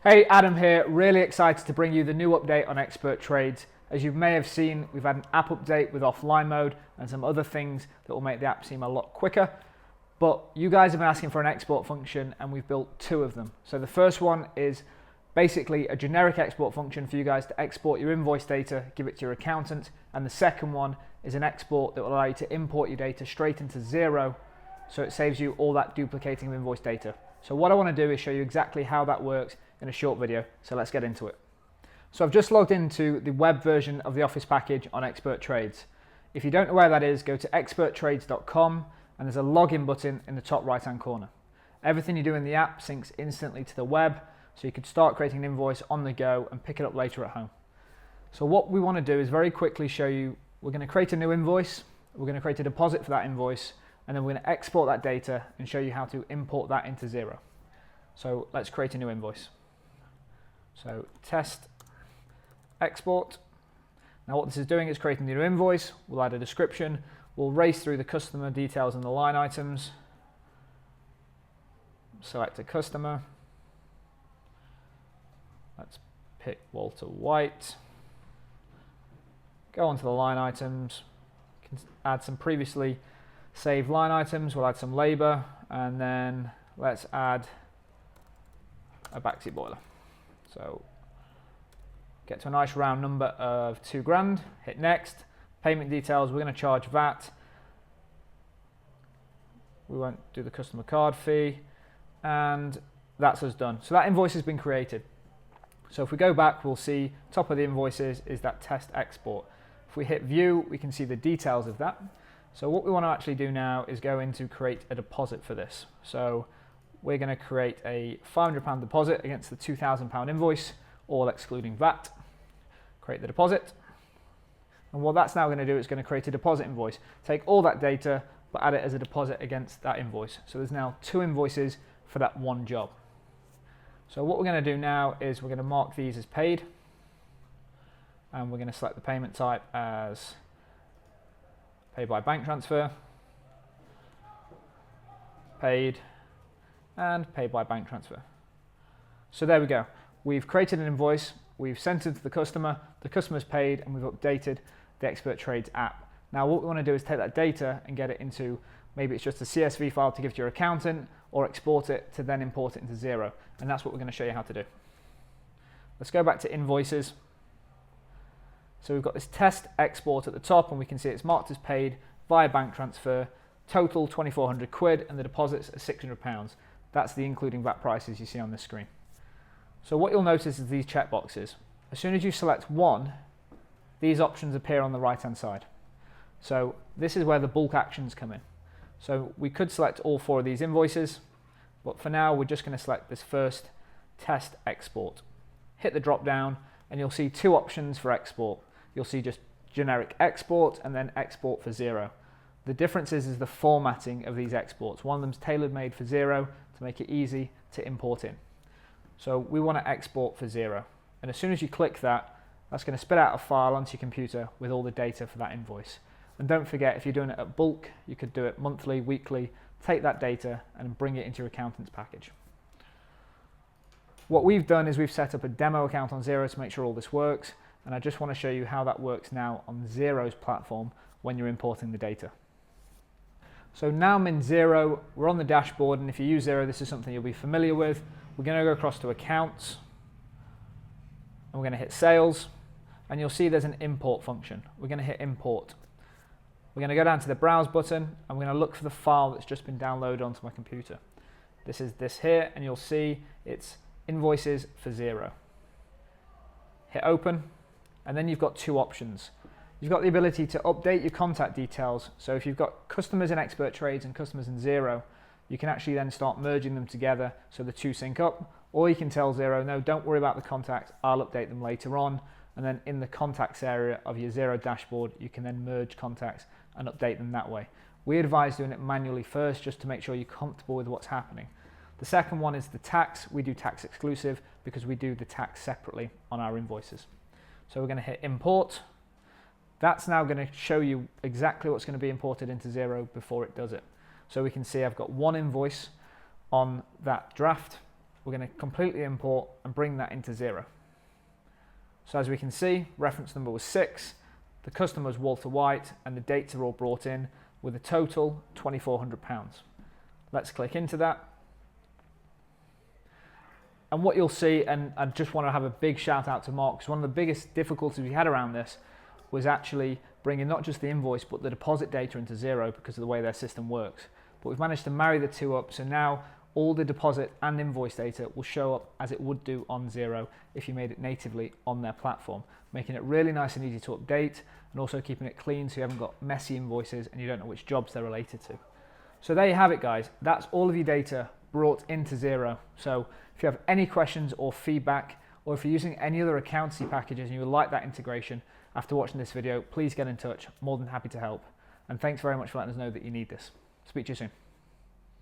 Hey, Adam here, really excited to bring you the new update on Expert Trades. As you may have seen, we've had an app update with offline mode and some other things that will make the app seem a lot quicker. But you guys have been asking for an export function and we've built two of them. So the first one is basically a generic export function for you guys to export your invoice data, give it to your accountant. And the second one is an export that will allow you to import your data straight into Xero, so it saves you all that duplicating of invoice data. So what I want to do is show you exactly how that works in a short video, so let's get into it. So I've just logged into the web version of the Office package on Expert Trades. If you don't know where that is, go to experttrades.com and there's a login button in the top right hand corner. Everything you do in the app syncs instantly to the web, so you could start creating an invoice on the go and pick it up later at home. So what we want to do is very quickly show you, we're going to create a new invoice, we're going to create a deposit for that invoice, and then we're going to export that data and show you how to import that into Xero. So let's create a new invoice. So test export. Now what this is doing is creating the new invoice. We'll add a description. We'll race through the customer details and the line items. Select a customer. Let's pick Walter White. Go on to the line items. You can add some previously saved line items. We'll add some labor, and then let's add a backseat boiler. So get to a nice round number of £2,000, hit next. Payment details, we're going to charge VAT. We won't do the customer card fee, and that's us done. So that invoice has been created. So if we go back, we'll see top of the invoices is that test export. If we hit view, we can see the details of that. So what we want to actually do now is go in to create a deposit for this. So we're going to create a £500 deposit against the £2,000 invoice, all excluding VAT. Create the deposit. And what that's now going to do is going to create a deposit invoice. Take all that data, but add it as a deposit against that invoice. So there's now two invoices for that one job. So what we're going to do now is we're going to mark these as paid. And we're going to select the payment type as paid by bank transfer, paid, and paid by bank transfer. So there we go. We've created an invoice, we've sent it to the customer's paid, and we've updated the Expert Trades app. Now what we want to do is take that data and get it into, maybe it's just a CSV file to give to your accountant, or export it to then import it into Xero. And that's what we're going to show you how to do. Let's go back to invoices. So we've got this test export at the top, and we can see it's marked as paid via bank transfer, total 2,400 quid, and the deposits are £600. That's the including VAT prices you see on the screen. So what you'll notice is these checkboxes. As soon as you select one, these options appear on the right hand side. So this is where the bulk actions come in. So we could select all four of these invoices, but for now we're just going to select this first test export. Hit the drop down and you'll see two options for export. You'll see just generic export and then export for Xero. The difference is the formatting of these exports. One of them's tailored made for Xero to make it easy to import in. So we want to export for Xero. And as soon as you click that, that's going to spit out a file onto your computer with all the data for that invoice. And don't forget, if you're doing it at bulk, you could do it monthly, weekly, take that data and bring it into your accountant's package. What we've done is we've set up a demo account on Xero to make sure all this works. And I just want to show you how that works now on Xero's platform when you're importing the data. So now I'm in Xero, we're on the dashboard, and if you use Xero, this is something you'll be familiar with. We're going to go across to accounts, and we're going to hit sales, and you'll see there's an import function. We're going to hit import. We're going to go down to the browse button, and we're going to look for the file that's just been downloaded onto my computer. This is this here, and you'll see it's invoices for Xero. Hit open, and then you've got two options. You've got the ability to update your contact details. So if you've got customers in Expert Trades and customers in Xero, you can actually then start merging them together so the two sync up. Or you can tell Xero, no, don't worry about the contacts, I'll update them later on. And then in the contacts area of your Xero dashboard, you can then merge contacts and update them that way. We advise doing it manually first, just to make sure you're comfortable with what's happening. The second one is the tax. We do tax exclusive because we do the tax separately on our invoices. So we're going to hit import. That's now going to show you exactly what's going to be imported into Xero before it does it. So we can see I've got one invoice on that draft. we're going to completely import and bring that into Xero. So as we can see, reference number was 6, the customer was Walter White, and the dates are all brought in with a total £2,400. Let's click into that. And what you'll see, and I just want to have a big shout out to Mark, because one of the biggest difficulties we had around this was actually bringing not just the invoice but the deposit data into Xero because of the way their system works. But we've managed to marry the two up, so now all the deposit and invoice data will show up as it would do on Xero if you made it natively on their platform, making it really nice and easy to update and also keeping it clean so you haven't got messy invoices and you don't know which jobs they're related to. So there you have it, guys. That's all of your data brought into Xero. So if you have any questions or feedback, or if you're using any other accountancy packages and you would like that integration after watching this video, please get in touch. I'm more than happy to help. And thanks very much for letting us know that you need this. Speak to you soon.